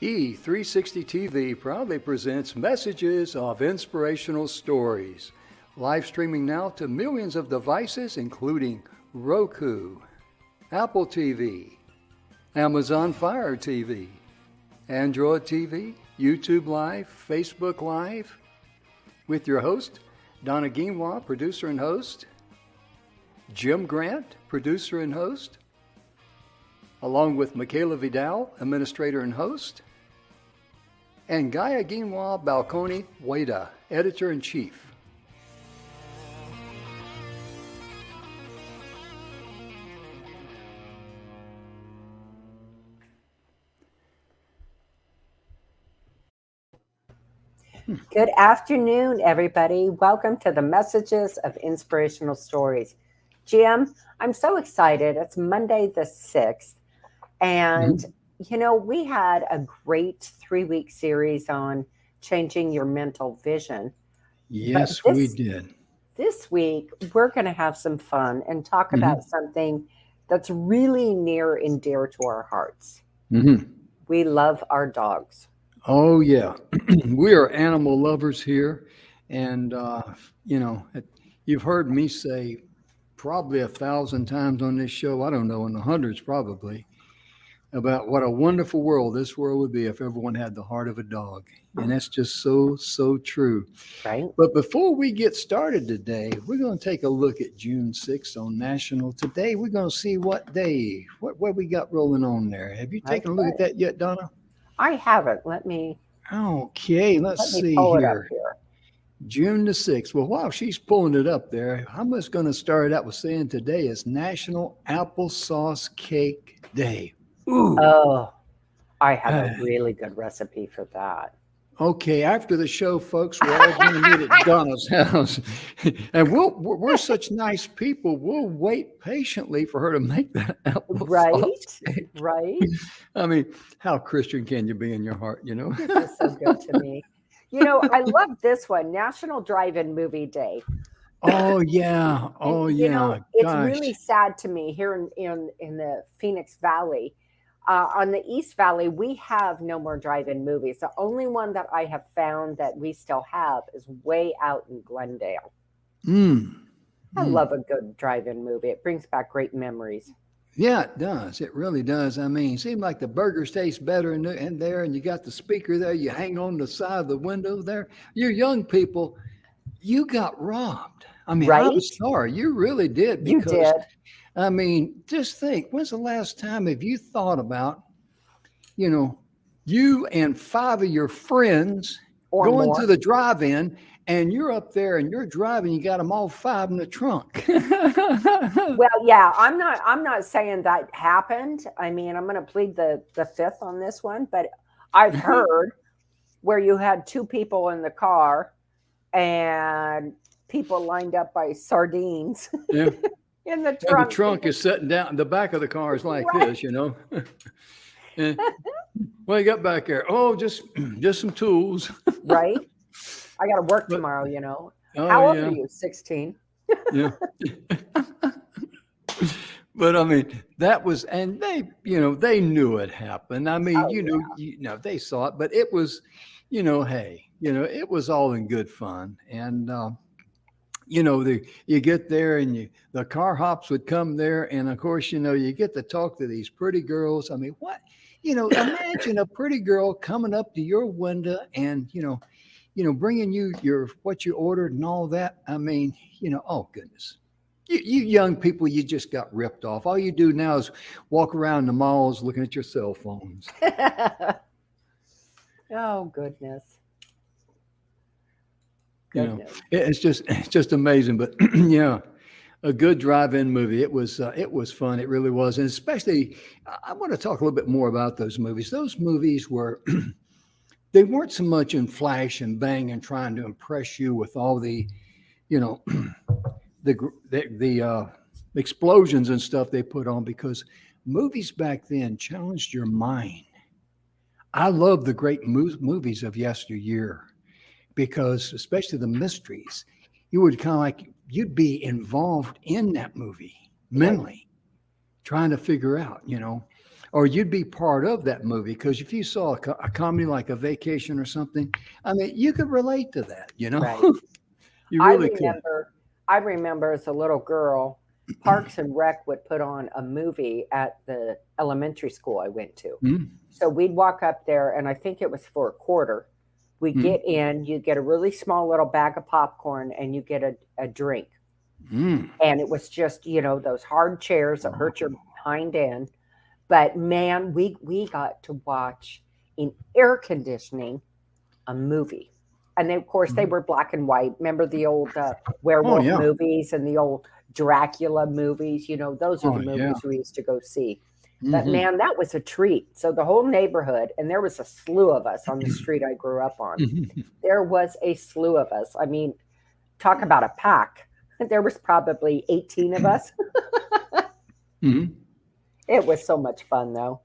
E360 TV proudly presents messages of inspirational stories. Live streaming now to millions of devices, including Roku, Apple TV, Amazon Fire TV, Android TV, YouTube Live, Facebook Live, with your host, Donna, producer and host, Jim Grant, producer and host, along with Michaela Vidal, administrator and host, and Gaia Ginwa Balconi Wada, editor-in-chief. Good afternoon, everybody. Welcome to the Messages of Inspirational Stories. Jim, I'm so excited. It's Monday the 6th. And, you know, we had a great 3-week series on changing your mental vision. Yes, we did. This week, we're going to have some fun and talk about something that's really near and dear to our hearts. We love our dogs. Oh, yeah. We are animal lovers here. And, you know, you've heard me say probably 1,000 times on this show, I don't know, in the hundreds probably, about what a wonderful world this world would be if everyone had the heart of a dog. And that's just so true. Right. But before we get started today, we're going to take a look at June 6th on National. Today, we're going to see what day, what we got rolling on there. Have you taken a look at that yet, Donna? I haven't. Let me see pull here. It up here. June the 6th. Well, while she's pulling it up there, I'm just going to start out with saying today is National Applesauce Cake Day. Ooh. Oh, I have a really good recipe for that. Okay, after the show, folks, we're all going to meet at Donna's house. And we're such nice people. We'll wait patiently for her to make that applesauce cake. Right. I mean, how Christian can you be in your heart, you know? This is so good to me. You know, I love this one, National DriveIn Movie Day. Oh, yeah. Oh, yeah. You know, it's really sad to me here in the Phoenix Valley. On the East Valley, we have no more drive-in movies. The only one that I have found that we still have is way out in Glendale. I love a good drive-in movie. It brings back great memories. Yeah, it does. It really does. I mean, it seems like the burgers taste better in there, and you got the speaker there. You hang on the side of the window there. You young people, you got robbed. I mean, right? I'm sorry. You really did. Because, you did. I mean, just think, when's the last time have you thought about, you know, you and 5 of your friends or going more to the drive-in, and you're up there and you're driving, you got them all 5 in the trunk. Well, yeah, I'm not saying that happened. I mean, I'm going to plead the 5th on this one, but I've heard where you had 2 people in the car and people lined up by sardines. Yeah. In the trunk. And the trunk is sitting down. The back of the car is like this, you know. What you got back there? Oh, just some tools. Right. I got to work tomorrow, you know. Oh, how old are you? 16. Yeah. But I mean, that was, and they, you know, they knew it happened. I mean, you know, they saw it, but it was, you know, hey, you know, it was all in good fun. And, you know, you get there and the car hops would come there. And of course, you know, you get to talk to these pretty girls. I mean, what, you know, imagine a pretty girl coming up to your window and, you know, bringing you what you ordered and all that. I mean, you know, oh goodness, you young people, you just got ripped off. All you do now is walk around the malls looking at your cell phones. Oh, goodness. You know, it's just amazing. But yeah, a good drive-in movie. It was fun. It really was. And especially, I want to talk a little bit more about those movies. Those movies were, they weren't so much in flash and bang and trying to impress you with all the, you know, the explosions and stuff they put on, because movies back then challenged your mind. I love the great movies of yesteryear, because especially the mysteries, you would kind of like, you'd be involved in that movie mentally, trying to figure out, you know, or you'd be part of that movie. Because if you saw a comedy like A Vacation or something, I mean, you could relate to that, you know? Right. You I really could. remember, I remember as a little girl, Parks and Rec would put on a movie at the elementary school I went to. Mm, So we'd walk up there, and I think it was for a quarter. We mm, get in, you get a really small little bag of popcorn, and you get a drink. mm. And it was just, those hard chairs that hurt your hind end. But man, we got to watch in air conditioning a movie. And of course, they Mhm. were black and white. Remember the old Oh, werewolf yeah. movies and the old Dracula movies? Those are Oh, the yeah. movies we used to go see. But Hmm. man, that was a treat. So the whole neighborhood, and there was a slew of us on the street I grew up on. There was a slew of us. I mean, talk about a pack. There was probably 18 of us. Hmm. It was so much fun, though.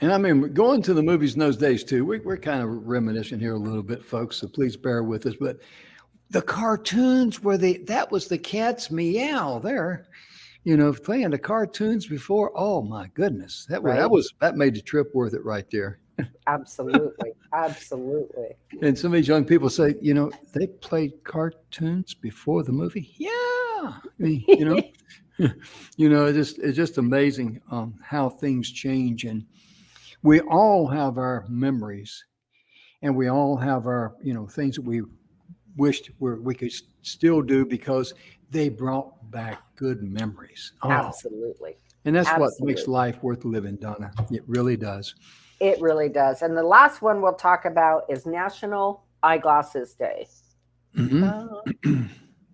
And I mean, going to the movies in those days too, we're kind of reminiscing here a little bit, folks. So please bear with us. But the cartoons where that was the cat's meow there, playing the cartoons before. Oh my goodness, Right? that made the trip worth it right there. Absolutely. Absolutely. And some of these young people say, they played cartoons before the movie. Yeah, I mean, it's just amazing how things change, and we all have our memories, and we all have our things that we wished we could still do because they brought back good memories. Oh, Absolutely. and that's what makes Absolutely. life worth living, Donna. It really does. It really does. And the last one we'll talk about is National Eyeglasses Day. Of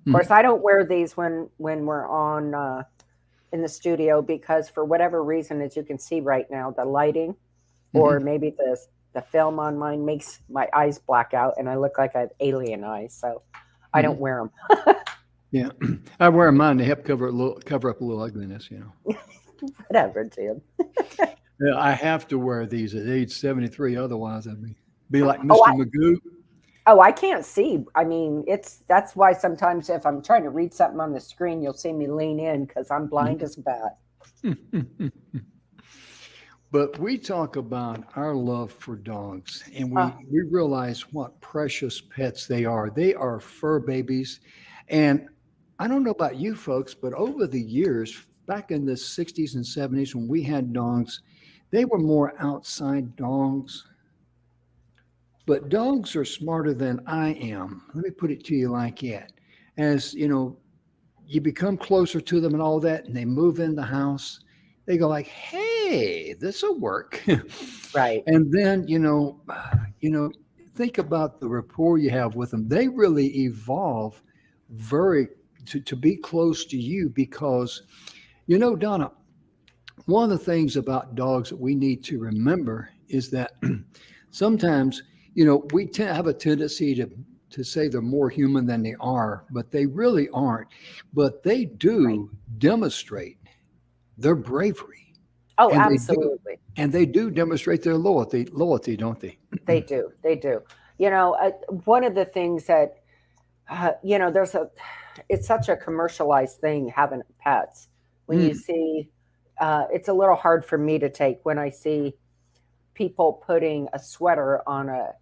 Hmm. course, I don't wear these when we're on in the studio because for whatever reason, as you can see right now, the lighting or Hmm. maybe the film on mine makes my eyes black out and I look like I have alien eyes. So I don't Hmm. wear them. Yeah, I wear mine to help cover up a little ugliness. Whatever, Jim. Yeah, I have to wear these at age 73, otherwise I'd be like Oh, Mr. Magoo. I can't see. I mean, that's why sometimes if I'm trying to read something on the screen, you'll see me lean in because I'm blind as a bat. But we talk about our love for dogs, and Uh, we realize what precious pets they are. They are fur babies. And I don't know about you folks, but over the years, back in the 60s and 70s, when we had dogs, they were more outside dogs. But dogs are smarter than I am. Let me put it to you like that. As you become closer to them and all that, and they move in the house, they go like, "Hey, this will work." right. And then you know, think about the rapport you have with them. They really evolve very to be close to you because Donna, one of the things about dogs that we need to remember is that sometimes we have a tendency to say they're more human than they are, but they really aren't. But they Right. do demonstrate their bravery, Oh, and absolutely. they do demonstrate their loyalty, don't they? They do. They do. One of the things that, it's such a commercialized thing having pets. When you Mm, see, it's a little hard for me to take when I see people putting a sweater on a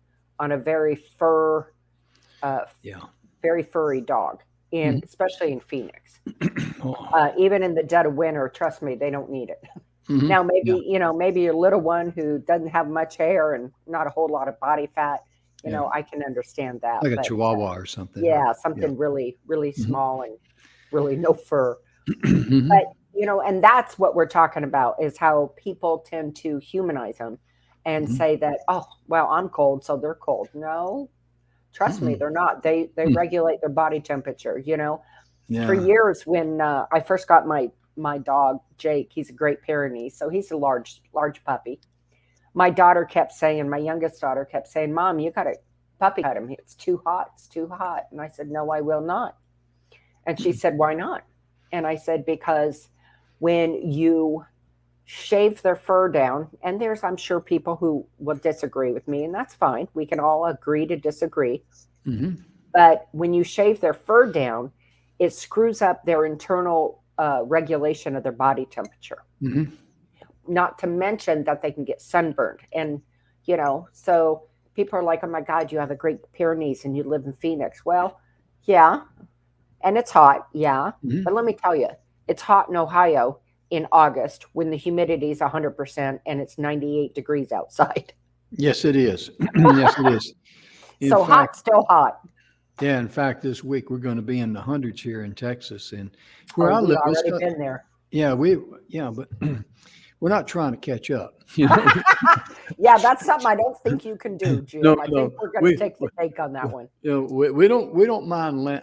uh, yeah. very furry dog, Mhm. especially in Phoenix. Oh, Even in the dead of winter, trust me, they don't need it. mhm. Now, Yeah, maybe your little one who doesn't have much hair and not a whole lot of body fat, yeah. I can understand that. Like a But Chihuahua or something, or yeah, yeah. something really, really Mhm. small and really no fur. But, Mhm. and that's what we're talking about is how people tend to humanize them and Mhm. say that, oh, well, I'm cold, so they're cold. No, trust me, Mm-mm. they're not. They Mm. regulate their body temperature. For Yeah. years when I first got my dog Jake, he's a Great Pyrenees, so he's a large puppy. My youngest daughter kept saying, "Mom, you got to puppy cut him. It's too hot. It's too hot." And I said, "No, I will not." And she Mm. said, "Why not?" And I said, "Because when you shave their fur down, and I'm sure people who will disagree with me, and that's fine. We can all agree to disagree. Mhm. But when you shave their fur down, it screws up their internal regulation of their body temperature. Mhm. not to mention that they can get sunburned. And, so people are like, oh my God, you have a great Pyrenees and you live in Phoenix. Well, yeah. And it's hot. Yeah. Mhm. But let me tell you, it's hot in Ohio in August when the humidity is 100% and it's 98 degrees outside. Yes, it is. Yes, it is. In So hot, fact, still hot. yeah, in fact, this week we're going to be in the hundreds here in Texas, and Oh, where I we live, it's already going. been there. Yeah, but we're not trying to catch up. You know, Yeah, that's something I don't think you can do, no, Jim. I no, think we're going to we, take the take on that one. we don't mind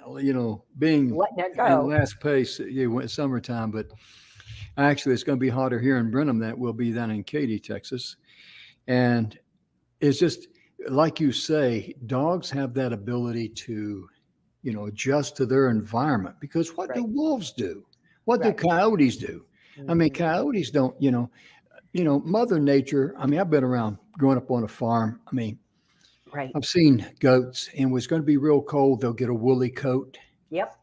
being Letting it in go. last pace. Summertime, but actually, it's going to be hotter here in Brenham than it will be down in Katy, Texas, and it's just like you say, dogs have that ability to adjust to their environment because what do Right. wolves do? What do Right. coyotes do? I mean, Mhm. coyotes don't, Mother Nature. I mean, I've been around growing up on a farm. I mean, Right. I've seen goats, and when it's going to be real cold, they'll get a woolly coat. Yep.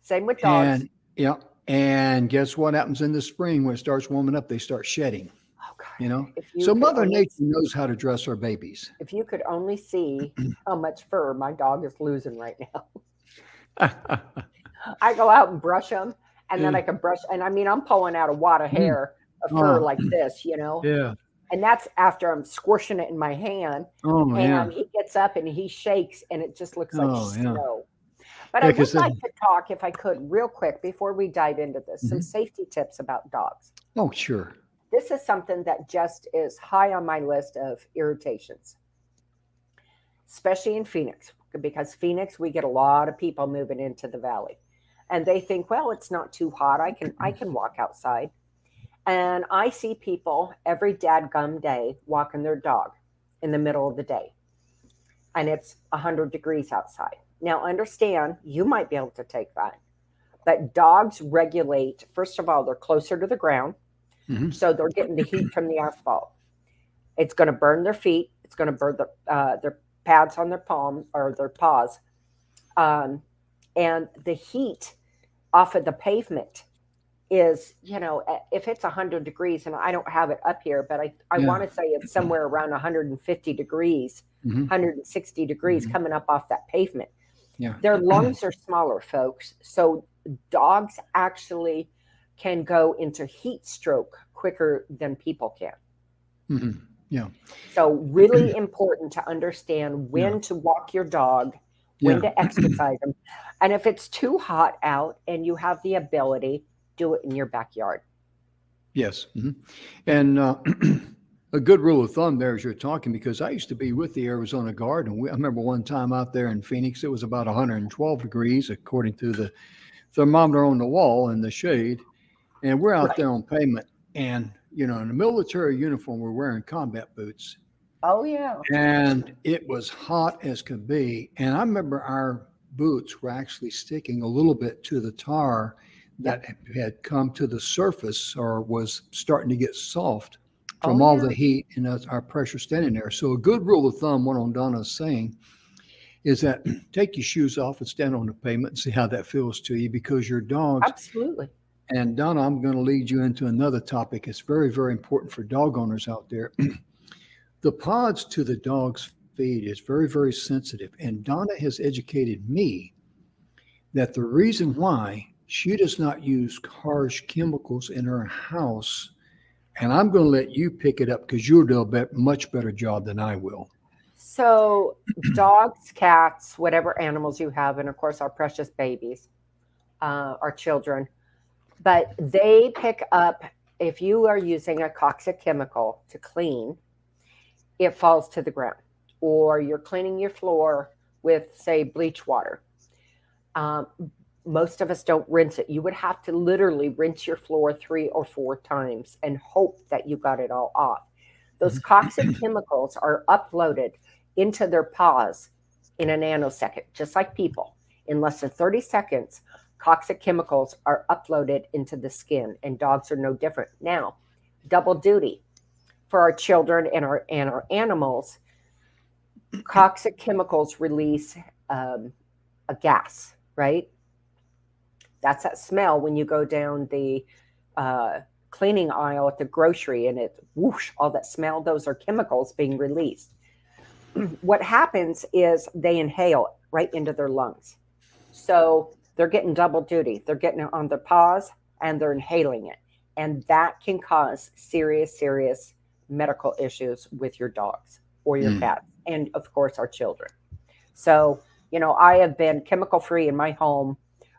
Same with dogs. And, yeah. And guess what happens in the spring when it starts warming up? They start shedding, Oh God. you know? If you So could Mother only Nature knows how to dress her babies. if you could only see how much fur my dog is losing right now. I go out and brush them, and then Yeah. I can brush, and I mean, I'm pulling out a wad of Mm. hair, of fur Oh, like this, yeah. and that's after I'm squishing it in my hand. Oh, yeah. And he gets up and he shakes, and it just looks like Oh, yeah. snow. But I Yeah, would because like to talk, if I could, real quick before we dive into this, some safety tips about dogs. oh, sure. This is something that just is high on my list of irritations, especially in Phoenix, because Phoenix, we get a lot of people moving into the valley, and they think, well, it's not too hot. I can walk outside, and I see people every dadgum day walking their dog in the middle of the day, and it's 100 degrees outside. Now, understand, you might be able to take that, but dogs regulate. First of all, they're closer to the ground, Hmm. so they're getting the heat from the asphalt. It's going to burn their feet. It's going to burn their pads on their palm or their paws, um, and the heat off of the pavement is, if it's 100 degrees, and I don't have it up here, but I Yeah. want to say it's somewhere around 150 degrees, Hmm. 160 degrees Hmm. coming up off that pavement. Yeah. Their lungs are smaller, folks. So dogs actually can go into heat stroke quicker than people can. Hmm. Yeah. So, really important to understand Yeah. when to walk your dog, when Yeah. to exercise them. And if it's too hot out and you have the ability, do it in your backyard. Yes. Hmm. And a good rule of thumb there as you're talking, because I used to be with the Arizona Guard, and I remember one time out there in Phoenix, it was about 112 degrees according to the thermometer on the wall in the shade, and we're out Right. there on pavement, and in a military uniform, we're wearing combat boots, Oh, yeah. and it was hot as could be. And I remember our boots were actually sticking a little bit to the tar Yep. that had come to the surface or was starting to get soft Oh, from all yeah. the heat and our pressure standing there. So a good rule of thumb, what on Donna's saying, is that take your shoes off and stand on the pavement and see how that feels to you, because your dogs. Absolutely. And Donna, I'm going to lead you into another topic. It's very, very important for dog owners out there. The pods to the dog's feed is very, very sensitive. And Donna has educated me that the reason why she does not use harsh chemicals in her house, and I'm going to let you pick it up because you'll do a much better job than I will. So, dogs, cats, whatever animals you have, and of course, our precious babies, our children, but they pick up, if you are using a toxic chemical to clean, it falls to the ground. Or you're cleaning your floor with, say, bleach water. Um, Most of us don't rinse it. You would have to literally rinse your floor 3 or 4 times and hope that you got it all off. Those toxic chemicals are uploaded into their paws in a nanosecond, just like people. In less than 30 seconds, toxic chemicals are uploaded into the skin, and dogs are no different. Now, double duty for our children and our animals. Toxic chemicals release a gas, right? That's that smell when you go down the cleaning aisle at the grocery, and it whoosh, all that smell, those are chemicals being released. What happens is they inhale right into their lungs. So they're getting double duty. They're getting it on their paws and they're inhaling it. And that can cause serious, serious medical issues with your dogs or your cats, and of course, our children. So, I have been chemical free in my home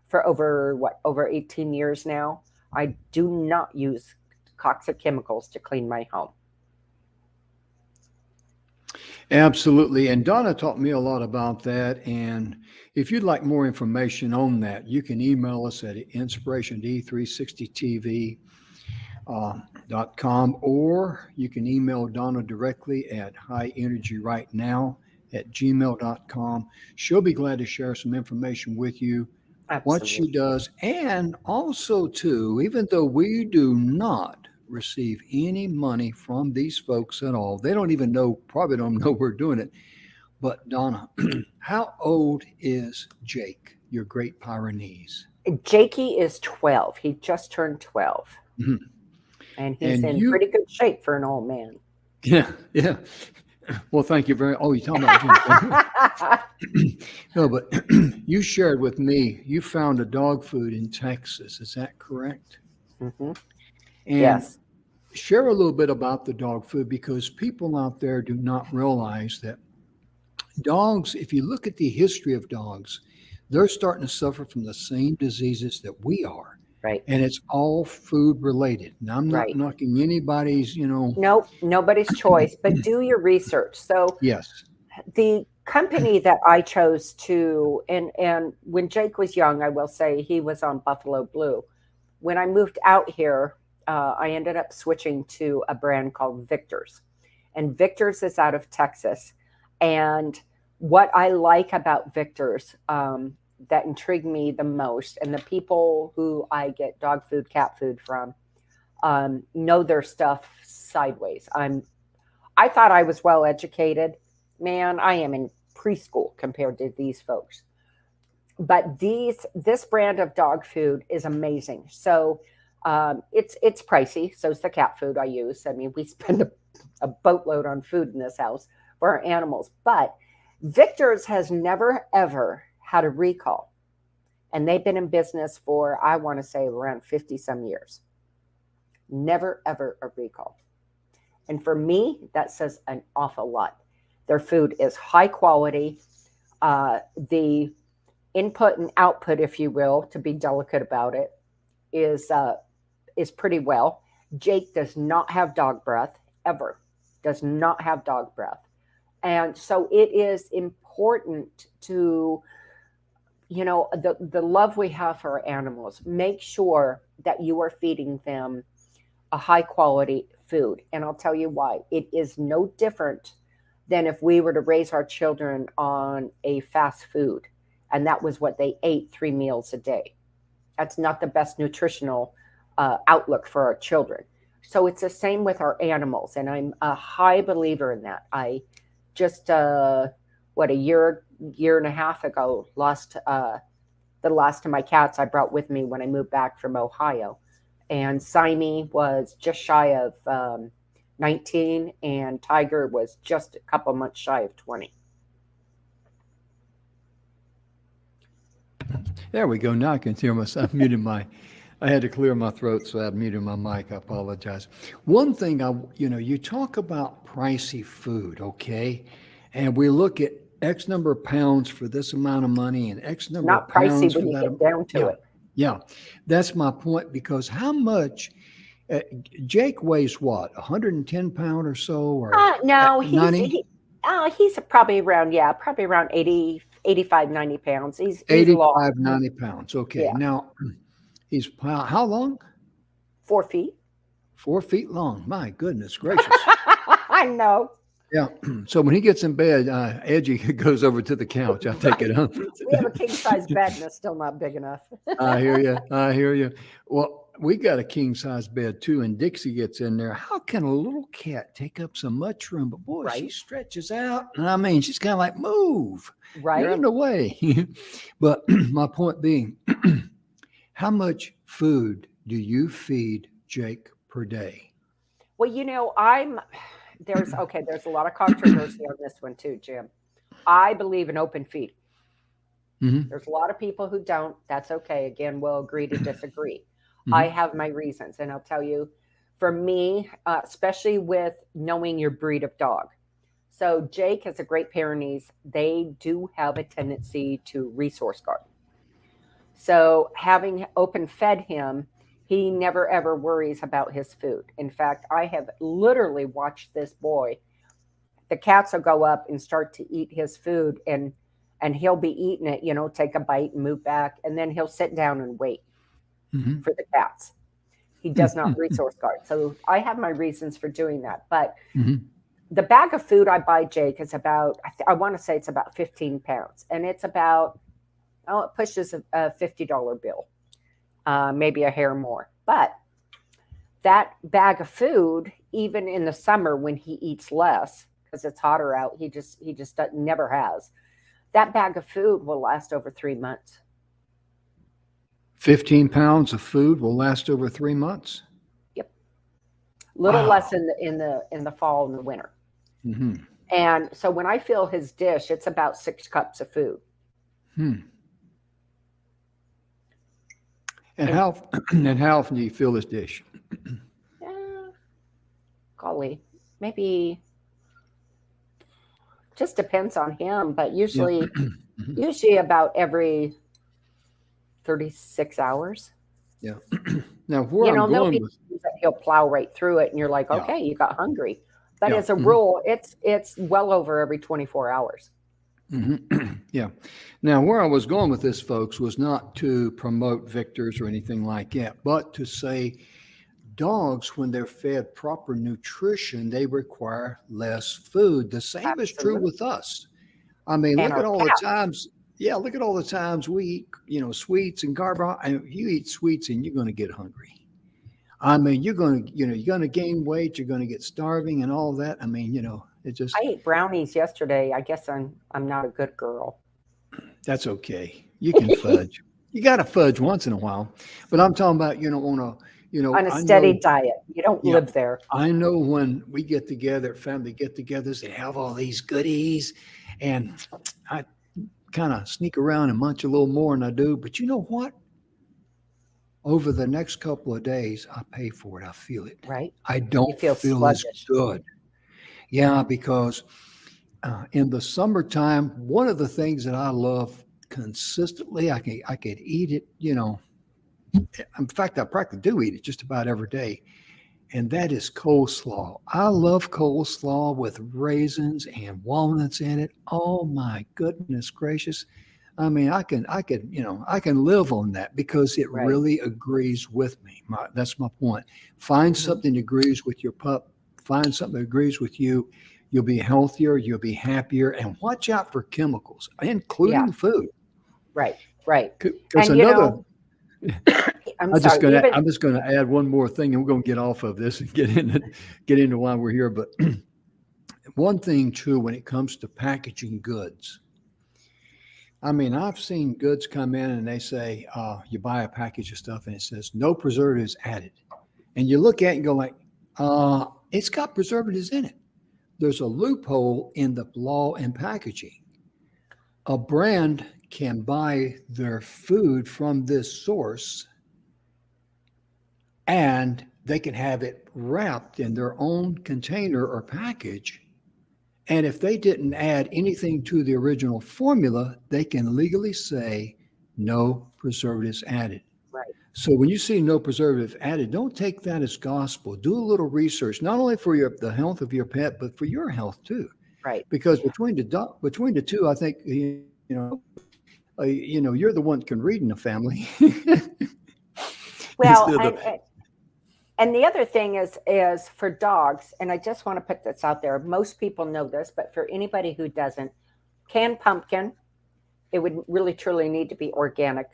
for over 18 years now. I do not use toxic chemicals to clean my home. Absolutely. And Donna taught me a lot about that. And if you'd like more information on that, you can email us at inspirationd360tv.com, or you can email Donna directly at highenergyrightnow@gmail.com. She'll be glad to share some information with you, what she Absolutely. does. And also, too, even though we do not receive any money from these folks at all, they don't even know, probably don't know we're doing it. But Donna, how old is Jake, your great Pyrenees? Jakey is 12. He just turned 12. Mhm. And he's And in pretty good shape for an old man. yeah, yeah. Well, thank you very. Oh, you're talking about Jake. No, but you shared with me you found a dog food in Texas. Is that correct? Mm-hmm. And Yes. share a little bit about the dog food, because people out there do not realize that dogs, if you look at the history of dogs, they're starting to suffer from the same diseases that we are. Right. And it's all food related. And I'm not Right. knocking anybody's, Nope. Nobody's choice, but do your research. So yes. the company that I chose to, and when Jake was young, I will say he was on Buffalo Blue. When I moved out here, I ended up switching to a brand called Victor's. And Victor's is out of Texas. And what I like about Victor's, that intrigued me the most, and the people who I get dog food, cat food from, know their stuff sideways. I thought I was well educated. Man, I am in preschool compared to these folks. But this brand of dog food is amazing. So it's pricey. So it's the cat food I use. I mean, we spend a boatload on food in this house for our animals. But Victor's has never ever had a recall, and they've been in business for, I want to say, around 50 some years. Never ever a recall. And for me, that says an awful lot. Their food is high quality. The input and output, if you will, to be delicate about it, is pretty well. Jake does not have dog breath, ever. Does not have dog breath. And so it is important to, the love we have for our animals. Make sure that you are feeding them a high quality food. And I'll tell you why. It is no different than if we were to raise our children on a fast food, and that was what they ate 3 meals a day. That's not the best nutritional outlook for our children. So it's the same with our animals. And I'm a high believer in that. I just, a year and a half ago, lost the last of my cats I brought with me when I moved back from Ohio. And Simey was just shy of 19, and Tiger was just a couple months shy of 20. There we go. Now I can hear myself. I had to clear my throat, so I muted my mic. I apologize. One thing, you talk about pricey food, okay? And we look at X number of pounds for this amount of money and X number Not of pounds pricey when for you that. get down to it. Yeah, that's my point, because how much Jake weighs what, 110 pound or so, or No, 90? he's probably around 80, 85, 90 pounds. He's 85, long. 90 pounds. Okay. Yeah, Now, he's how long? 4 feet. 4 feet long. My goodness gracious. I know. Yeah. So when he gets in bed, Edgy goes over to the couch. I take it home. We have a king size bed, and it's still not big enough. I hear you. I hear you. Well, we got a king size bed too, and Dixie gets in there. How can a little cat take up so much room? But boy, she Right. stretches out. And I mean, she's kind of like, move. You're in Right. the way. But my point being, how much food do you feed Jake per day? Well, there's a lot of controversy on this one too, Jim. I believe in open feed. Hmm. There's a lot of people who don't. That's okay. Again, we'll agree to disagree. I Hmm. have my reasons, and I'll tell you, for me, especially with knowing your breed of dog. So Jake is a Great Pyrenees. They do have a tendency to resource guard. So having open fed him, he never ever worries about his food. In fact, I have literally watched this boy. The cats will go up and start to eat his food, and he'll be eating it, take a bite and move back, and then he'll sit down and wait Hmm. for the cats. He does not resource guard. So I have my reasons for doing that. But Hmm. the bag of food I buy Jake is about, I want to say it's about 15 pounds. And it's about, it pushes a $50 bill, maybe a hair more. But that bag of food, even in the summer when he eats less, because it's hotter out, he just never has. That bag of food will last over 3 months. 15 pounds of food will last over 3 months. Yep, little less Wow. in the fall and the winter. Hmm. And so when I fill his dish, it's about 6 cups of food. Hmm. And And how and how often do you fill this dish? eh, golly, maybe just depends on him, but Yeah. usually Mhm. usually about every 36 hours. Yeah. Now, where I'm There'll going be with, times that he'll plow right through it, and you're like, yeah, okay, you got hungry. But yeah, as a mhm, rule, it's well over every 24 hours. yeah. Now, where I was going with this, folks, was not to promote victors or anything like that, but to say dogs, when they're fed proper nutrition, they require less food. The same is true Absolutely. with us. I mean, And look at our all the cats, times. Yeah, look at all the times we eat, sweets and carbohydrates. You eat sweets and you're going to get hungry. I mean, you're going to gain weight. You're going to get starving and all that. I mean, it I just, ate brownies yesterday. I guess I'm not a good girl. that's okay. You can fudge. You got to fudge once in a while. But I'm talking about, On a I steady know, diet. You don't yeah, live there. I know when we get together, family get togethers, they have all these goodies. And I kind of sneak around and munch a little more than I do. But you know what? Over the next couple of days, I pay for it. I feel it. Right? I You don't feel feel as sluggish. good. Yeah, because in the summertime, one of the things that I love consistently, I could eat it. In fact, I practically do eat it just about every day, and that is coleslaw. I love coleslaw with raisins and walnuts in it. Oh my goodness gracious! I mean, I can live on that because it Right. really agrees with me. That's my point. Find Hmm. something that agrees with your pup. Find something that agrees with you. You'll be healthier. You'll be happier. And watch out for chemicals, Yeah. including food. Right. Right. Because And another, I'm sorry. Even I'm just gonna add one more thing, and we're gonna get off of this and get into why we're here. But one thing too, when it comes to packaging goods, I mean, I've seen goods come in and they say, you buy a package of stuff and it says no preservatives added. And you look at it and go like, it's got preservatives in it. There's a loophole in the law and packaging. A brand can buy their food from this source and they can have it wrapped in their own container or package. And if they didn't add anything to the original formula, they can legally say no preservatives added. right. So when you see no preservative added, don't take that as gospel. Do a little research, not only for the health of your pet, but for your health too. Right. Because between the two, I think you're the one that can read in the family Well, instead of the. and the other thing is for dogs, and I just want to put this out there. Most people know this, but for anybody who doesn't, canned pumpkin, it would really truly need to be organic.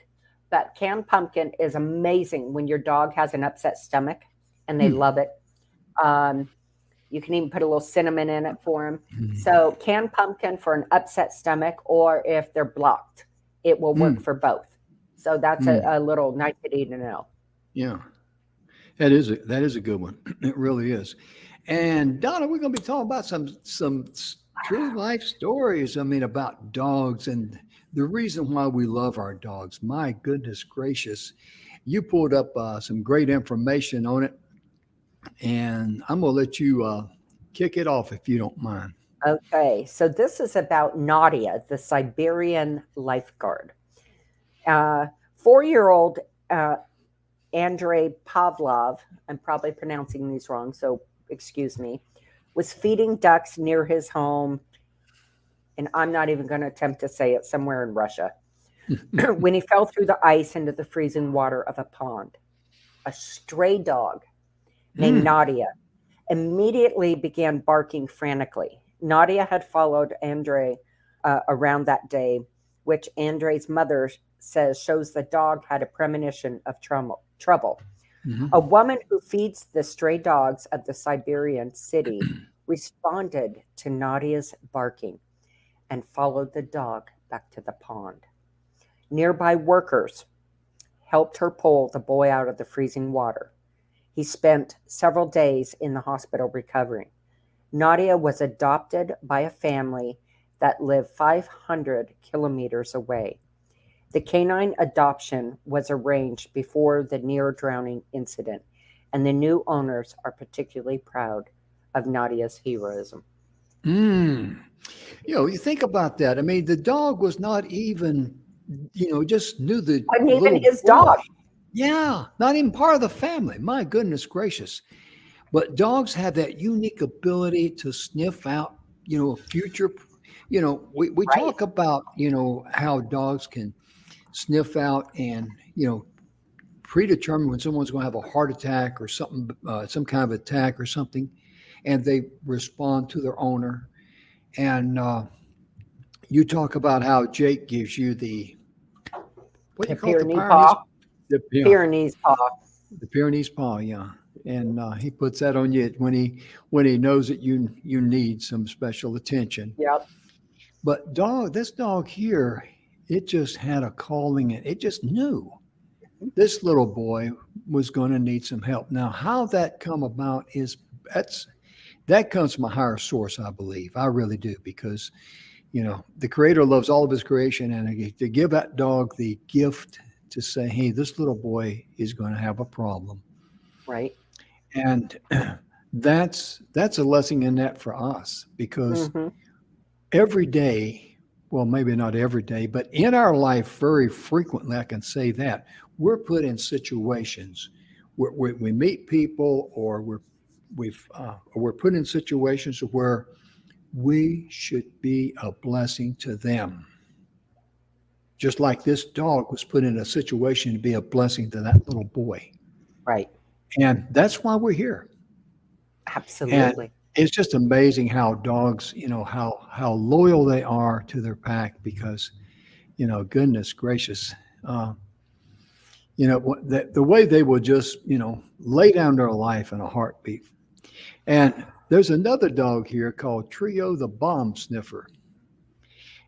But canned pumpkin is amazing when your dog has an upset stomach and they Hmm. love it. Um, you can even put a little cinnamon in it for them. Hmm. So canned pumpkin for an upset stomach, or if they're blocked, it will work Hmm. for both. So that's a, Hmm. a little nicety to know. Yeah. That is a good one. It really is. And Donna, we're going to be talking about true life stories. I mean, about dogs and the reason why we love our dogs. My goodness gracious, you pulled up some great information on it, and I'm going to let you kick it off if you don't mind. Okay, so this is about Nadia, the Siberian lifeguard. 4-year-old Andrei Pavlov, I'm probably pronouncing these wrong, so excuse me, was feeding ducks near his home, and I'm not even going to attempt to say it, somewhere in Russia, when he fell through the ice into the freezing water of a pond. A stray dog named Mm. Nadia immediately began barking frantically. Nadia had followed Andrei around that day, which Andrei's mother says shows the dog had a premonition of trouble. A Mhm. woman who feeds the stray dogs of the Siberian city responded to Nadia's barking and followed the dog back to the pond. Nearby workers helped her pull the boy out of the freezing water. He spent several days in the hospital recovering. Nadia was adopted by a family that lived 500 kilometers away. The canine adoption was arranged before the near drowning incident, and the new owners are particularly proud of Nadia's heroism. Mm. You think about that. I mean, the dog was not even, just knew the Wasn't even little his boy. dog. Yeah, not even part of the family. My goodness gracious. But dogs have that unique ability to sniff out, future. We Right. talk about, how dogs can sniff out and, predetermine when someone's going to have a heart attack or something, some kind of attack or something, and they respond to their owner. And you talk about how Jake gives you what do The you call it, the Pyrenees Pyrenees? paw. Yeah, Pyrenees paw. the Pyrenees paw, yeah. And he puts that on you when he knows that you need some special attention. Yep. But this dog here, it just had a calling, and it just knew this little boy was going to need some help. Now, how that come about that's that comes from a higher source, I believe. I really do, because the creator loves all of his creation, and to give that dog the gift to say, hey, this little boy is going to have a problem. Right. And that's a lesson in that for us, because Hmm. every day, well, maybe not every day, but in our life, very frequently, I can say that we're put in situations where we meet people, or we're put in situations where we should be a blessing to them. Just like this dog was put in a situation to be a blessing to that little boy. Right. And that's why we're here. And Absolutely. it's just amazing how dogs, how loyal they are to their pack, because, goodness gracious, uh, the way they will just, lay down their life in a heartbeat. And there's another dog here called Trio the Bomb Sniffer.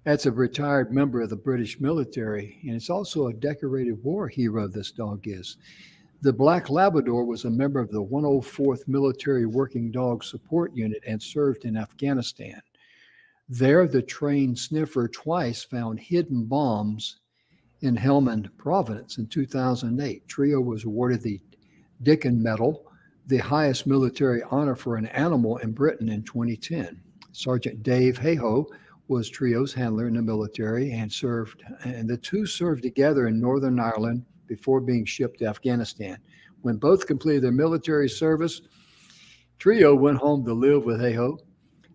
That's a retired member of the British military, and it's also a decorated war hero, this dog is. The Black Labrador was a member of the 104th Military Working Dog Support Unit and served in Afghanistan. There, the trained sniffer twice found hidden bombs in Helmand Province in 2008. Trio was awarded the Dickin Medal, the highest military honor for an animal in Britain, in 2010. Sergeant Dave Hayhoe was Trio's handler in the military and the two served together in Northern Ireland before being shipped to Afghanistan. When both completed their military service, Trio went home to live with Hayhoe,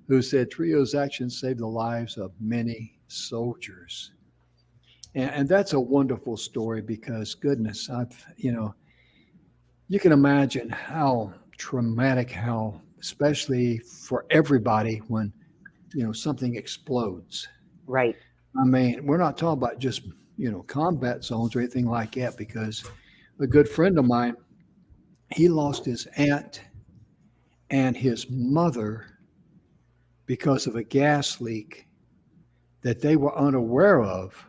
who said Trio's actions saved the lives of many soldiers. And that's a wonderful story, because goodness, you can imagine how traumatic, how especially for everybody, when something explodes. Right. I mean, we're not talking about just combat zones or anything like that, because a good friend of mine, he lost his aunt and his mother because of a gas leak that they were unaware of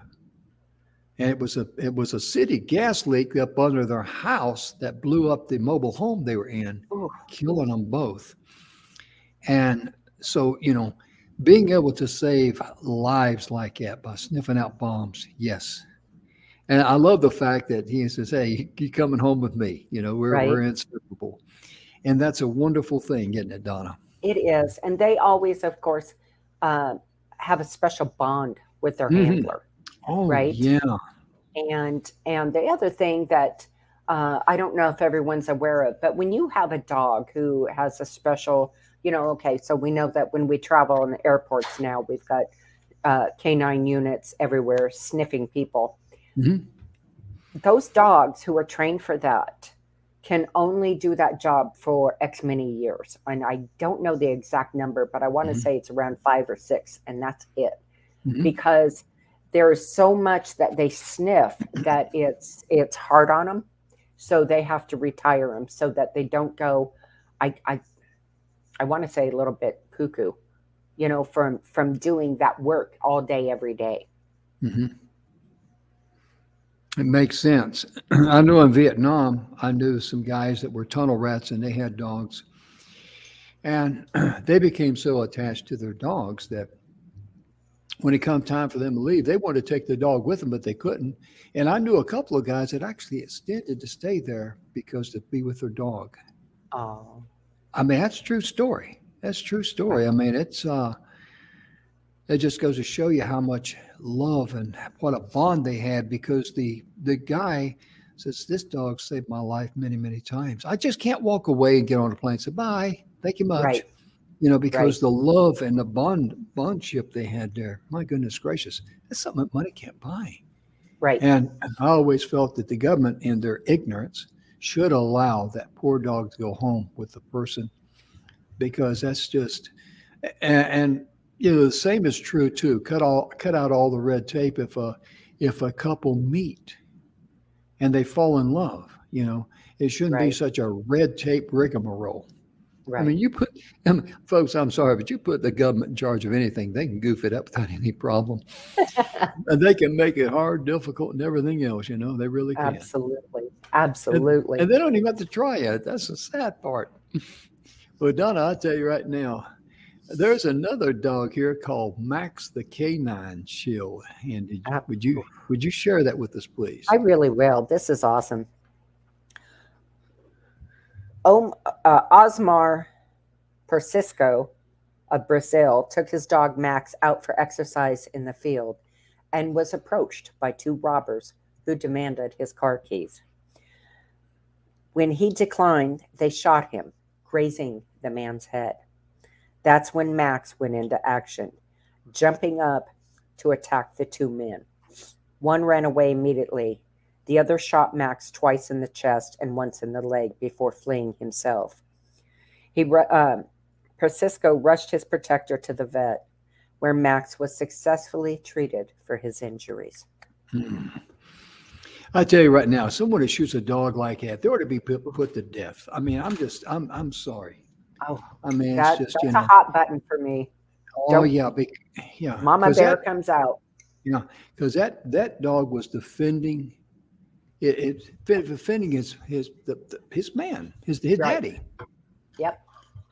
and it was a city gas leak up under their house that blew up the mobile home they were in, Ooh, killing them both. And so, being able to save lives like that by sniffing out bombs, yes. And I love the fact that he says, "Hey, you coming home with me? We're right. inseparable," and that's a wonderful thing, isn't it, Donna? It is. And they always, of course, uh, have a special bond with their Hmm. handler, Oh right? yeah. And the other thing that I don't know if everyone's aware of, but when you have a dog who has a special, okay, so we know that when we travel in the airports now, we've got canine units everywhere sniffing people. Hmm. Those dogs who are trained for that can only do that job for X many years. And I don't know the exact number, but I want to Hmm. say it's around 5 or 6, and that's it. Hmm. Because there's so much that they sniff that it's hard on them. So they have to retire them so that they don't go, I want to say a little bit cuckoo, from doing that work all day, every day. Hmm. It makes sense. I know in Vietnam, I knew some guys that were tunnel rats and they had dogs. And they became so attached to their dogs that when it come time for them to leave, they wanted to take the dog with them, but they couldn't. And I knew a couple of guys that actually extended to stay there because to be with their dog. Oh, I mean, that's a true story. That's a true story. I wow. mean, it just goes to show you how much love and what a bond they had because the guy says this dog saved my life many many times. I just can't walk away and get on a plane and say bye, thank you much, Right, right. because the love and the bondship they had there. My goodness gracious, that's something that money can't buy. Right. And I always felt that the government, in their ignorance, should allow that poor dog to go home with the person because that's just and the same is true too. Cut out all the red tape if a couple meet and they fall in love. It shouldn't be Right. such a red tape rigmarole. I Right. mean, folks. I'm sorry, but you put the government in charge of anything, they can goof it up without any problem, and they can make it hard, difficult, and everything else. They really can, Absolutely. and Absolutely. they don't even have to try it. That's the sad part. Well, Donna, I'll tell you right now, there's another dog here called Max the Canine Shield. And Ab- would you share that with us, I please? really will. This is awesome. Osmar Persisco of Brazil took his dog Max out for exercise in the field and was approached by two robbers who demanded his car keys. When he declined, they shot him, grazing the man's head. That's when Max went into action, jumping up to attack the two men. One ran away immediately. The other shot Max twice in the chest and once in the leg before fleeing himself. Francisco rushed his protector to the vet, where Max was successfully treated for his injuries. Hmm. I tell you right now, someone who shoots a dog like that, they ought to be put to death. I mean, I'm sorry. Oh, I mean, it's that just, that's a hot button for me. oh Don't yeah, yeah, Mama Bear comes out. yeah, because that dog was defending defending his man, his Right. daddy. Yep.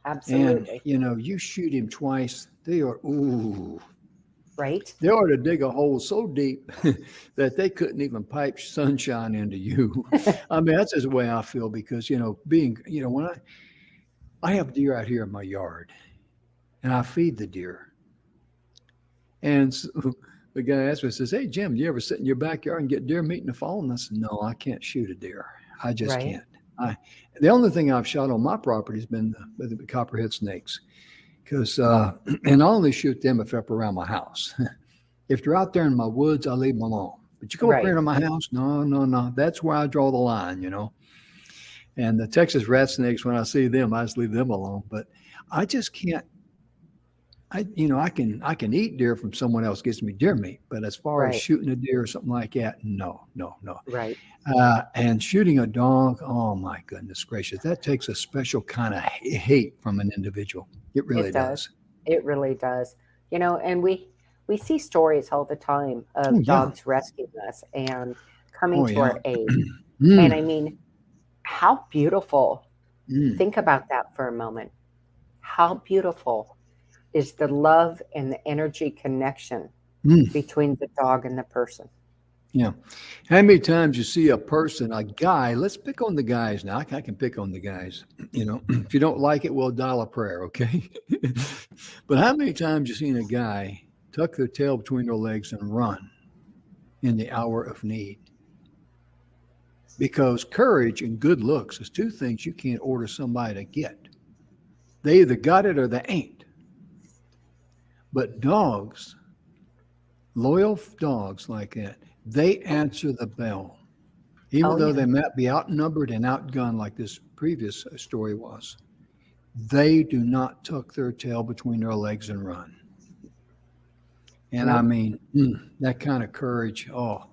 And Absolutely. you shoot him twice, Right. they ought to dig a hole so deep that they couldn't even pipe sunshine into you. I mean, that's just the way I feel because being when I have deer out here in my yard and I feed the deer, and so the guy asked me, says, "Hey Jim, do you ever sit in your backyard and get deer meat in the fall?" And I said, "No, I can't shoot a deer. I just Right. can't." I The only thing I've shot on my property has been the copperhead snakes, because and I only shoot them if they're up around my house. If they're out there in my woods, I leave them alone. But you go up here Right. to my house, no, no, no. That's where I draw the line. And the Texas rat snakes, when I see them, I just leave them alone. But I just can't. I can eat deer from someone else gets me deer meat, but as far as Right. shooting a deer or something like that, no, no, no. Right. And shooting a dog, oh my goodness gracious, that takes a special kind of hate from an individual. It really It does. does. It really does. And we see stories all the time Oh, of yeah. dogs rescuing us and coming Oh, to yeah. our aid. And I Mm, mean, how beautiful. mm, Think about that for a moment. How beautiful is the love and the energy connection mm. between the dog and the person? Yeah. How many times you see a person, a guy, let's pick on the guys now. I can pick on the guys. If you don't like it, we'll dial a prayer, okay? But how many times you seen a guy tuck their tail between their legs and run in the hour of need? Because courage and good looks is two things you can't order somebody to get. They either got it or they ain't. But dogs, loyal dogs like that, they answer the bell. Even Oh, though yeah. they might be outnumbered and outgunned like this previous story was, they do not tuck their tail between their legs and run. And I Nope. mean, that kind of courage, oh,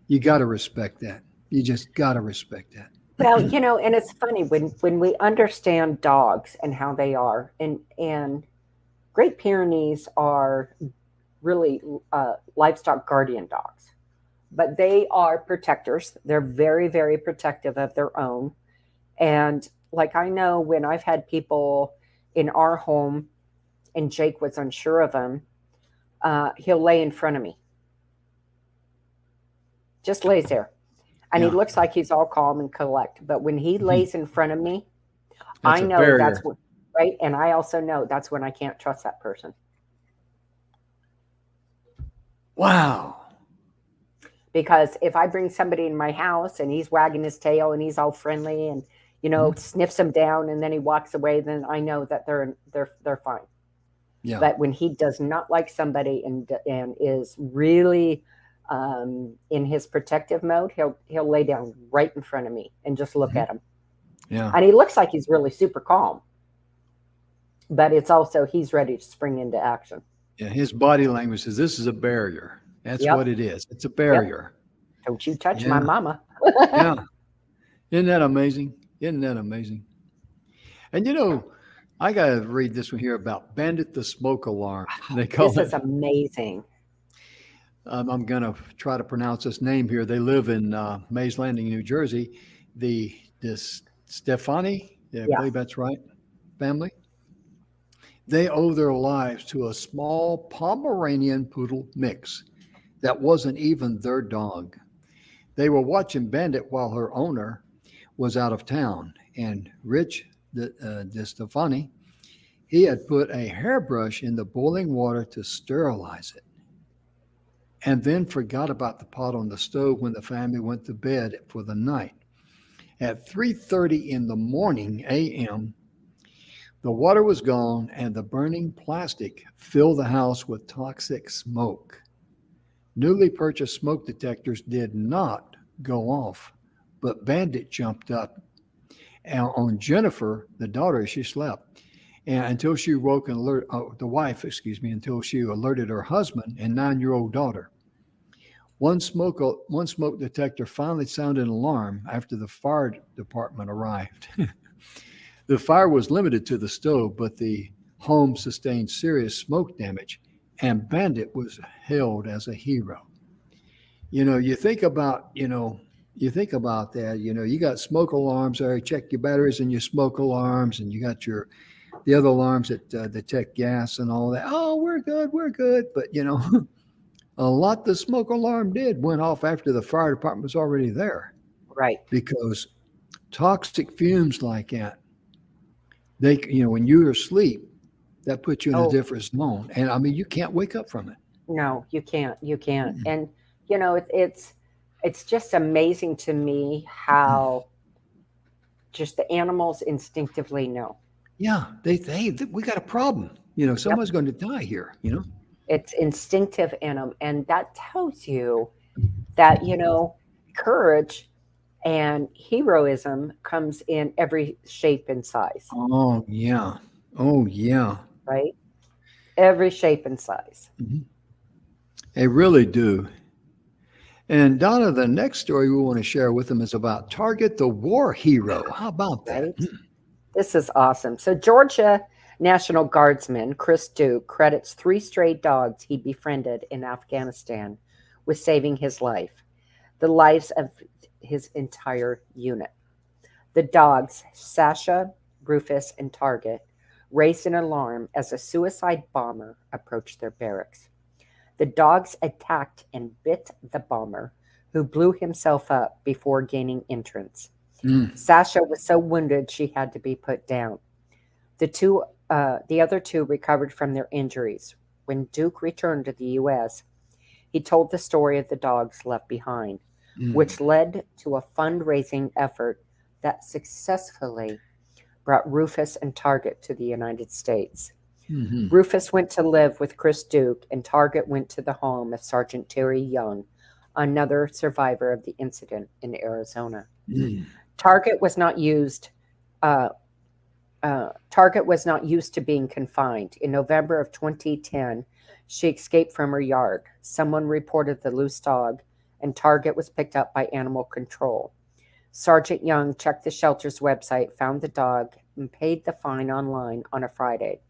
you got to respect that. You just got to respect Well, that. and it's funny when we understand dogs and how they are, and Great Pyrenees are really livestock guardian dogs, but they are protectors. They're very, very protective of their own. And like I know when I've had people in our home and Jake was unsure of him, he'll lay in front of me, just lays there. And he Yeah, looks like he's all calm and collect. But when he mhm. lays in front of me, I That's a know that's barrier. what, right. And I also know that's when I can't trust that person. Wow. Because if I bring somebody in my house and he's wagging his tail and he's all friendly and Mhm. sniffs him down and then he walks away, then I know that they're fine. Yeah. But when he does not like somebody and is really in his protective mode, he'll lay down right in front of me and just look Mhm. at him. Yeah. And he looks like he's really super calm, but it's also he's ready to spring into action. Yeah. His body language says this is a barrier. That's what Yep, it is. It's a yep. barrier. Don't you touch Yeah. my mama. Yeah. Isn't that amazing? Isn't that amazing? And I got to read this one here about Bandit the smoke alarm. They call This it, is amazing. I'm going to try to pronounce this name here. They live in Mays Landing, New Jersey. This Stefani, yeah, I Yeah. believe that's right, family. They owe their lives to a small Pomeranian poodle mix that wasn't even their dog. They were watching Bandit while her owner was out of town, and Rich De Stefani, he had put a hairbrush in the boiling water to sterilize it, and then forgot about the pot on the stove when the family went to bed for the night. At 3:30 in the morning a.m., the water was gone and the burning plastic filled the house with toxic smoke. Newly purchased smoke detectors did not go off, but Bandit jumped up on Jennifer, the daughter, as she slept, and until she woke and the wife, excuse me, until she alerted her husband and 9-year-old daughter. One smoke detector finally sounded an alarm after the fire department arrived. The fire was limited to the stove, but the home sustained serious smoke damage, and Bandit was hailed as a hero. You think about, you think about that. You got smoke alarms there. You check your batteries and your smoke alarms, and you got the other alarms that detect gas and all that. Oh, we're good, we're good. But a lot the smoke alarm did went off after the fire department was already there Right. because toxic fumes like that, when you're asleep, that puts you in a Oh, different zone, and I mean you can't wake up from it. no, you can't. You can't. Mm-mm. And it's just amazing to me how just the animals instinctively know. Yeah, we got a problem. Yep. Someone's going to die here. It's instinctive in them. And that tells you that, courage and heroism comes in every shape and size, Oh yeah, oh yeah. right? Every shape and size, Mhm. They really do. And Donna, the next story we want to share with them is about Target the War Hero. How about that? right? This is awesome. So, Georgia National Guardsman Chris Duke credits 3 stray dogs he befriended in Afghanistan with saving his life, the lives of his entire unit. The dogs, Sasha, Rufus, and Target, raised an alarm as a suicide bomber approached their barracks. The dogs attacked and bit the bomber, who blew himself up before gaining entrance. Sasha was so wounded she had to be put down. The other two recovered from their injuries. When Duke returned to the U.S., he told the story of the dogs left behind, which led to a fundraising effort that successfully brought Rufus and Target to the United States. Rufus went to live with Chris Duke, and Target went to the home of Sergeant Terry Young, another survivor of the incident in Arizona. Target was not used. Target was not used to being confined. In November of 2010, she escaped from her yard. Someone reported the loose dog, and Target was picked up by animal control. Sergeant Young checked the shelter's website, found the dog, and paid the fine online on a Friday.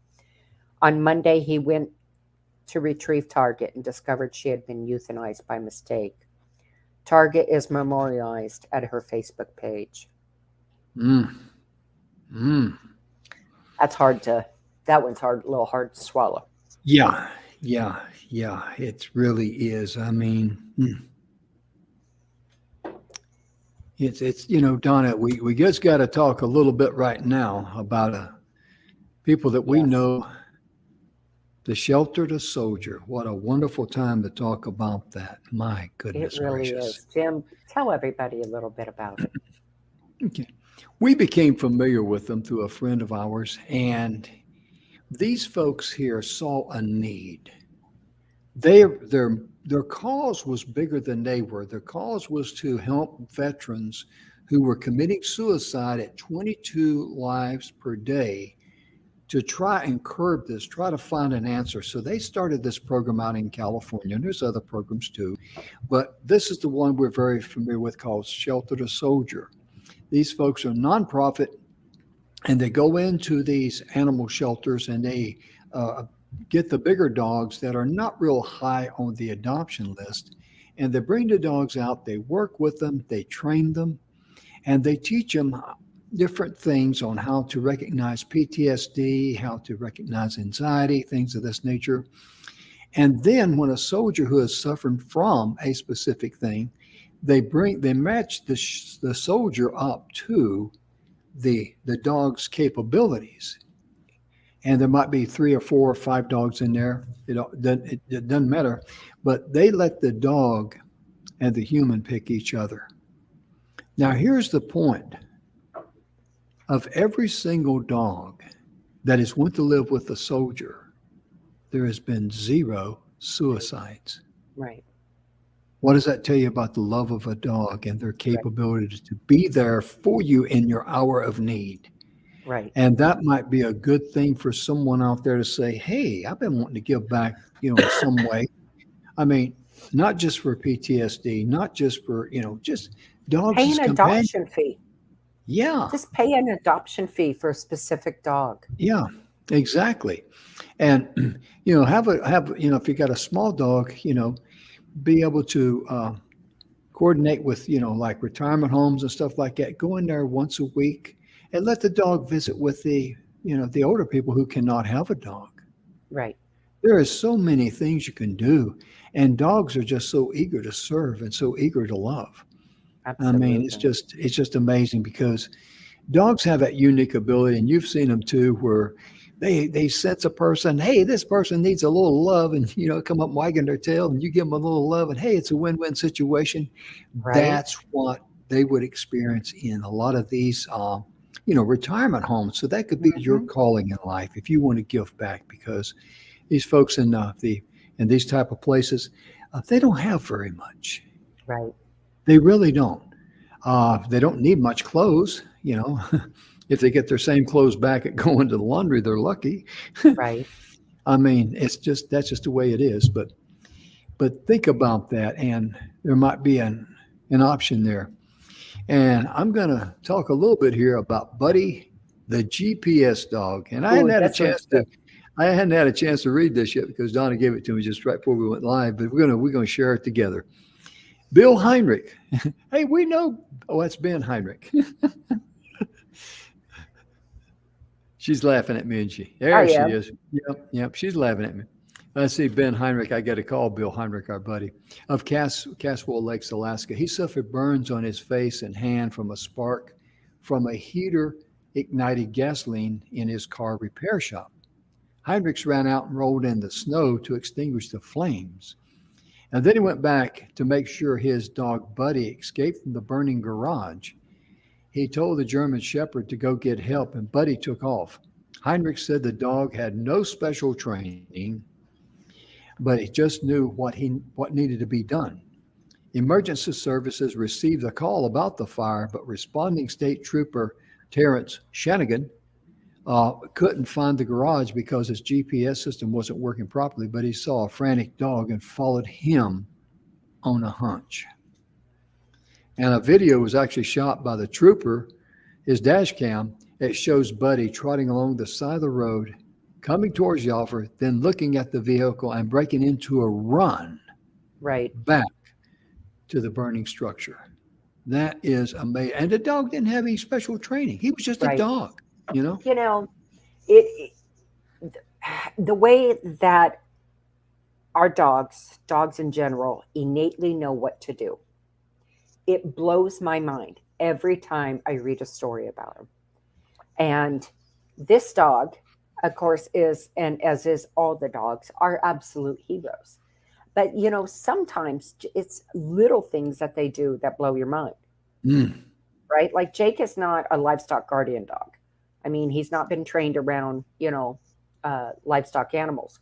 On Monday, he went to retrieve Target and discovered she had been euthanized by mistake. Target is memorialized at her Facebook page. That one's a little hard to swallow. Yeah. It really is. I mean, it's Donna, we just got to talk a little bit right now about people that we know. The Shelter to Soldier. What a wonderful time to talk about that. My goodness It really gracious. is. Jim, tell everybody a little bit about it. Okay. We became familiar with them through a friend of ours, and these folks here saw a need. Their cause was bigger than they were. Their cause was to help veterans who were committing suicide at 22 lives per day, to try and curb this, try to find an answer. So they started this program out in California, and there's other programs too, but this is the one we're very familiar with, called Shelter to Soldier. These folks are nonprofit, and they go into these animal shelters, and they get the bigger dogs that are not real high on the adoption list, and they bring the dogs out, they work with them, they train them, and they teach them different things on how to recognize PTSD, how to recognize anxiety, things of this nature. And then when a soldier who is suffering from a specific thing, they match the soldier up to the dog's capabilities. And there might be 3 or 4 or 5 dogs in there. It doesn't matter. But they let the dog and the human pick each other. Now, here's the point. Of every single dog that has went to live with a soldier, there has been 0 suicides. Right. What does that tell you about the love of a dog and their capability to be there for you in your hour of need? Right. And that might be a good thing for someone out there to say, hey, I've been wanting to give back, in some way. I mean, not just for PTSD, not just for, just dogs Pay as an companions. adoption fee. Yeah. Just pay an adoption fee for a specific dog. Yeah, exactly. And, if you got a small dog, be able to coordinate with, like retirement homes and stuff like that. Go in there once a week and let the dog visit with the older people who cannot have a dog. Right. There is so many things you can do. And dogs are just so eager to serve and so eager to love. Absolutely. I mean, it's just amazing, because dogs have that unique ability, and you've seen them too, where they sense a person, hey, this person needs a little love, and come up wagging their tail, and you give them a little love, and hey, it's a win-win situation. Right. That's what they would experience in a lot of these retirement homes. So that could be your calling in life if you want to give back, because these folks in these type of places, they don't have very much. Right. They really don't. They don't need much clothes, If they get their same clothes back at going to the laundry, they're lucky. Right. I mean, that's just the way it is. But think about that, and there might be an option there. And I'm going to talk a little bit here about Buddy The GPS dog. And I Oh, hadn't had a that sounds chance to good. I hadn't had a chance to read this yet because Donna gave it to me just right before we went live, but we're gonna share it together. Bill Heinrich. Hey, we know. Oh, that's Ben Heinrich. She's laughing at me, and I there she am. is. Yep. She's laughing at me. I see Ben Heinrich. I got to call Bill Heinrich, our buddy of Caswell Lakes, Alaska. He suffered burns on his face and hand from a spark from a heater ignited gasoline in his car repair shop. Heinrichs ran out and rolled in the snow to extinguish the flames. And then he went back to make sure his dog Buddy escaped from the burning garage. He told the German Shepherd to go get help, and Buddy took off. Heinrich said the dog had no special training, but he just knew what needed to be done. Emergency services received a call about the fire, but responding state trooper Terrence Shanigan couldn't find the garage because his GPS system wasn't working properly, but he saw a frantic dog and followed him on a hunch. And a video was actually shot by the trooper, his dash cam. It shows Buddy trotting along the side of the road, coming towards the officer, then looking at the vehicle and breaking into a run Right. back to the burning structure. That is amazing. And the dog didn't have any special training. He was just a Right. dog, you know? You know, it the way that our dogs in general, innately know what to do. It blows my mind every time I read a story about him. And this dog, of course, is, and as is all the dogs, are absolute heroes. But, sometimes it's little things that they do that blow your mind, Mm. right? Like Jake is not a livestock guardian dog. I mean, he's not been trained around, livestock animals.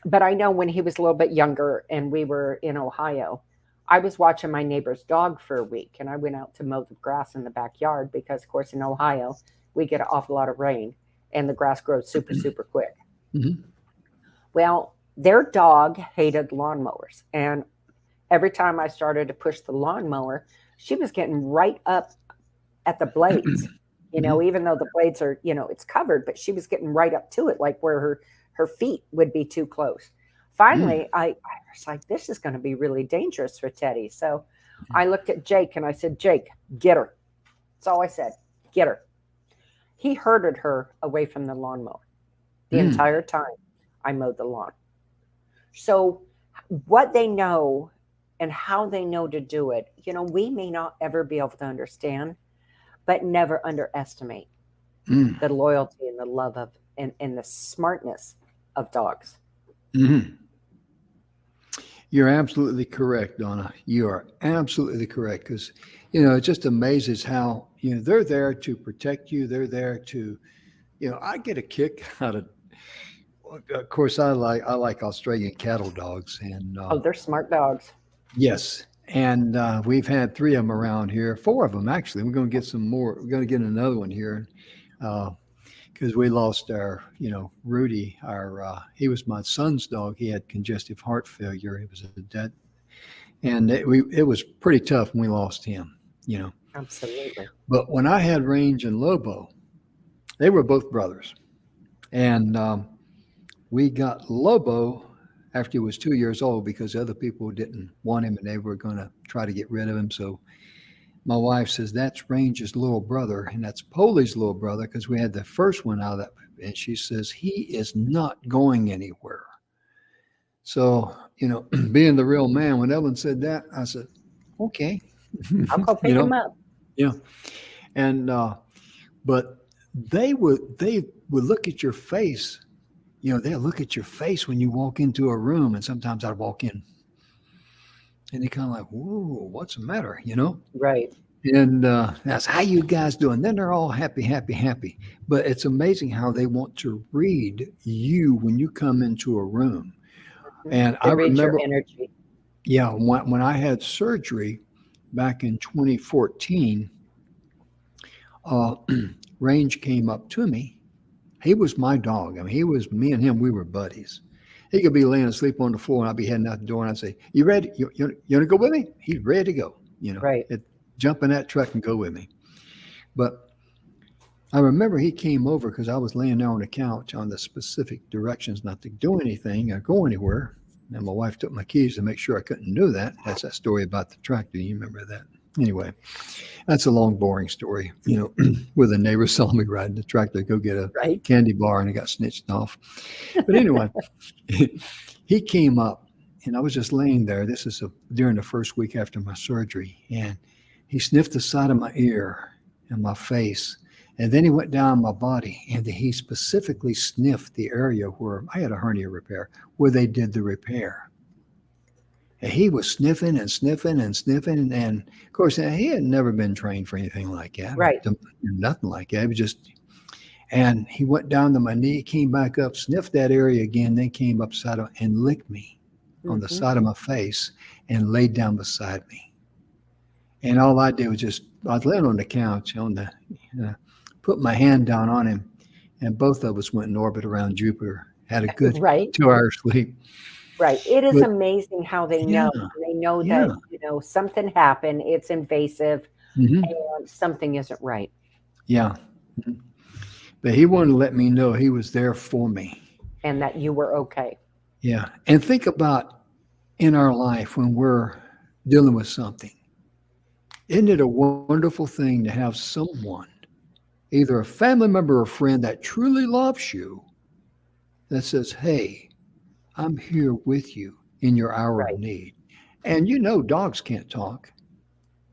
But I know when he was a little bit younger and we were in Ohio, I was watching my neighbor's dog for a week, and I went out to mow the grass in the backyard because, of course, in Ohio, we get an awful lot of rain and the grass grows super, super quick. Mm-hmm. Well, their dog hated lawnmowers. And every time I started to push the lawnmower, she was getting right up at the blades, even though the blades are, it's covered, but she was getting right up to it, like where her feet would be too close. Finally, I was like, this is going to be really dangerous for Teddy. So I looked at Jake and I said, Jake, get her. That's all I said. Get her. He herded her away from the lawnmower the entire time I mowed the lawn. So what they know and how they know to do it, we may not ever be able to understand, but never underestimate the loyalty and the love of and the smartness of dogs. Mm-hmm. You're absolutely correct, Donna. You are absolutely correct because, it just amazes how, they're there to protect you. They're there to, I get a kick out of course, I like Australian cattle dogs. And They're smart dogs. yes. And we've had 3 of them around here, 4 of them actually. We're going to get some more. We're going to get another one here. Because we lost our, Rudy, he was my son's dog. He had congestive heart failure. He was a dead, and it was pretty tough when we lost him, Absolutely. But when I had Range and Lobo, they were both brothers, and we got Lobo after he was 2 years old because other people didn't want him and they were going to try to get rid of him. So my wife says, that's Range's little brother, and that's Polly's little brother, because we had the first one out of that. And she says, he is not going anywhere. So, being the real man, when Ellen said that, I said, okay. I'll go pick him up. Yeah. And, but they would look at your face, they'll look at your face when you walk into a room. And sometimes I'd walk in and they kind of like, whoa, what's the matter? Right. And that's how you guys doing. Then they're all happy. But it's amazing how they want to read you when you come into a room. And They I read remember, your energy. yeah, when I had surgery back in 2014, Range came up to me. He was my dog. I mean, me and him, we were buddies. He could be laying asleep on the floor and I'd be heading out the door and I'd say, you ready? You want to go with me? He's ready to go, Right. Jump in that truck and go with me. But I remember he came over because I was laying there on the couch on the specific directions not to do anything or go anywhere. And my wife took my keys to make sure I couldn't do that. That's that story about the tractor. You remember that? Anyway, that's a long, boring story, where the neighbor saw me riding the tractor to go get a Right. candy bar and I got snitched off. But anyway, he came up and I was just laying there. This is during the first week after my surgery. And he sniffed the side of my ear and my face. And then he went down my body and he specifically sniffed the area where I had a hernia repair, where they did the repair. And he was sniffing and sniffing and sniffing. And of course, he had never been trained for anything like that. Right. Nothing like that. It was just, and he went down to my knee, came back up, sniffed that area again, then came upside and licked me on the side of my face and laid down beside me. And all I did was I was laying on the couch put my hand down on him, and both of us went in orbit around Jupiter, had a good Right. 2 hour sleep. Right. It is But amazing how they yeah, know. They know yeah. that, something happened, it's invasive, hmm and something isn't right. Yeah. Mhm. But he wanted to let me know he was there for me. And that you were okay. Yeah. And think about in our life when we're dealing with something. Isn't it a wonderful thing to have someone, either a family member or a friend that truly loves you, that says, hey, I'm here with you in your hour of Right. need. And dogs can't talk.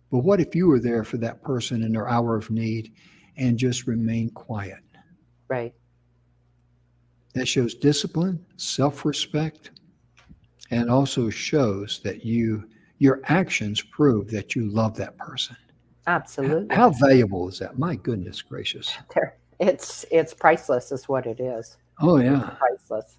But what if you were there for that person in their hour of need and just remain quiet? Right. That shows discipline, self-respect, and also shows that your actions prove that you love that person. Absolutely. How valuable is that? My goodness gracious. It's priceless is what it is. Oh yeah. Priceless.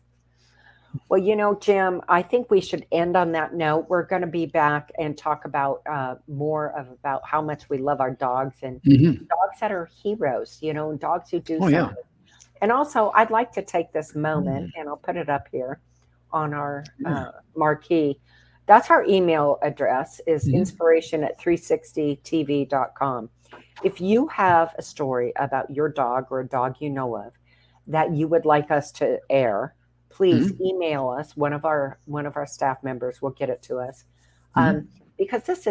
Well, Jim, I think we should end on that note. We're going to be back and talk about more about how much we love our dogs and hmm dogs that are heroes, dogs who do Oh yeah. something. And also, I'd like to take this moment, Mm. and I'll put it up here on our Yeah. marquee. That's our email address is Mhm. inspiration@360tv.com. If you have a story about your dog or a dog you know of that you would like us to air, please Mhm. email us. One of our staff members will get it to us. Mhm. Because this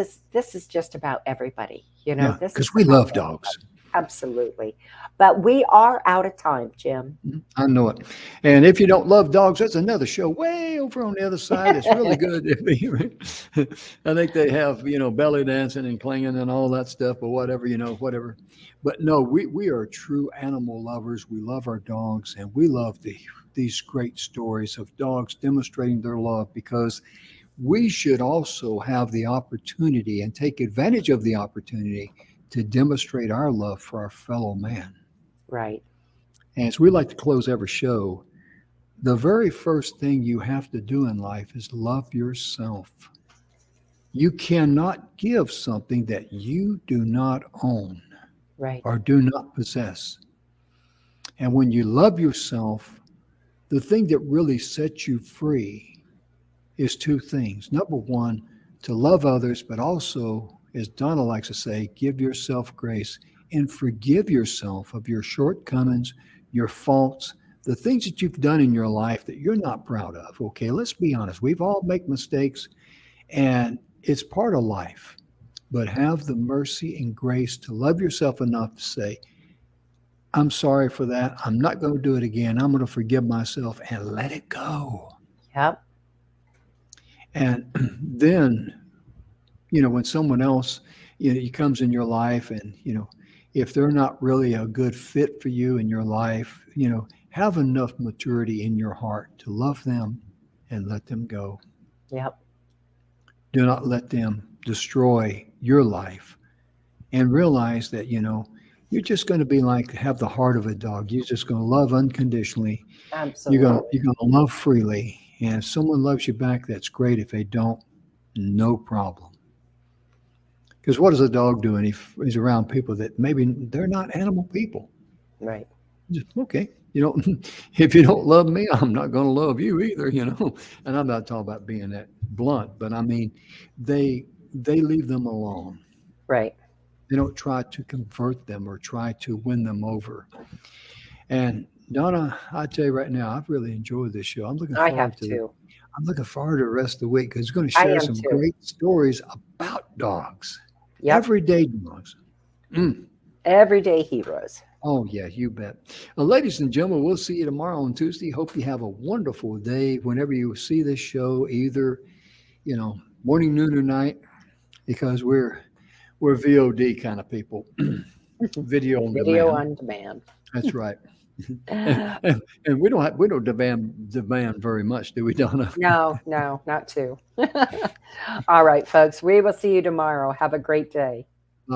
is just about everybody, Yeah. this is Because we about love everybody. dogs. Absolutely. But we are out of time, Jim. I know it. And if you don't love dogs, that's another show way over on the other side. It's really good. I think they have, belly dancing and clinging and all that stuff or whatever, whatever. But no, we are true animal lovers. We love our dogs and we love these great stories of dogs demonstrating their love because we should also have the opportunity and take advantage of the opportunity to demonstrate our love for our fellow man. Right. And as we like to close every show, the very first thing you have to do in life is love yourself. You cannot give something that you do not own Right. or do not possess. And when you love yourself, the thing that really sets you free is two things. Number one, to love others, but also, as Donna likes to say, give yourself grace and forgive yourself of your shortcomings, your faults, the things that you've done in your life that you're not proud of. Okay, let's be honest. We've all made mistakes and it's part of life. But have the mercy and grace to love yourself enough to say, I'm sorry for that. I'm not going to do it again. I'm going to forgive myself and let it go. Yep. And then, when someone else, comes in your life and, if they're not really a good fit for you in your life, have enough maturity in your heart to love them and let them go. Yep. Do not let them destroy your life and realize that, you're just going to be like, have the heart of a dog. You're just going to love unconditionally. Absolutely. You're going to love freely. And if someone loves you back, that's great. If they don't, no problem. Because what is a dog doing if he's around people that maybe they're not animal people? Right. Just, okay, if you don't love me, I'm not going to love you either, And I'm not talking about being that blunt, but I mean, they leave them alone. Right. They don't try to convert them or try to win them over. And Donna, I tell you right now, I've really enjoyed this show. I have too. I'm looking forward to the rest of the week because it's going to I share am some too. great stories about dogs, Yep. everyday dogs. Mm. Everyday heroes. Oh, yeah, you bet. Ladies and gentlemen, we'll see you tomorrow on Tuesday. Hope you have a wonderful day whenever you see this show, either, morning, noon, or night, because we're VOD kind of people, video on Video demand. on demand. That's right. And we don't demand very much, do we, Donna? No, not too. All right, folks. We will see you tomorrow. Have a great day.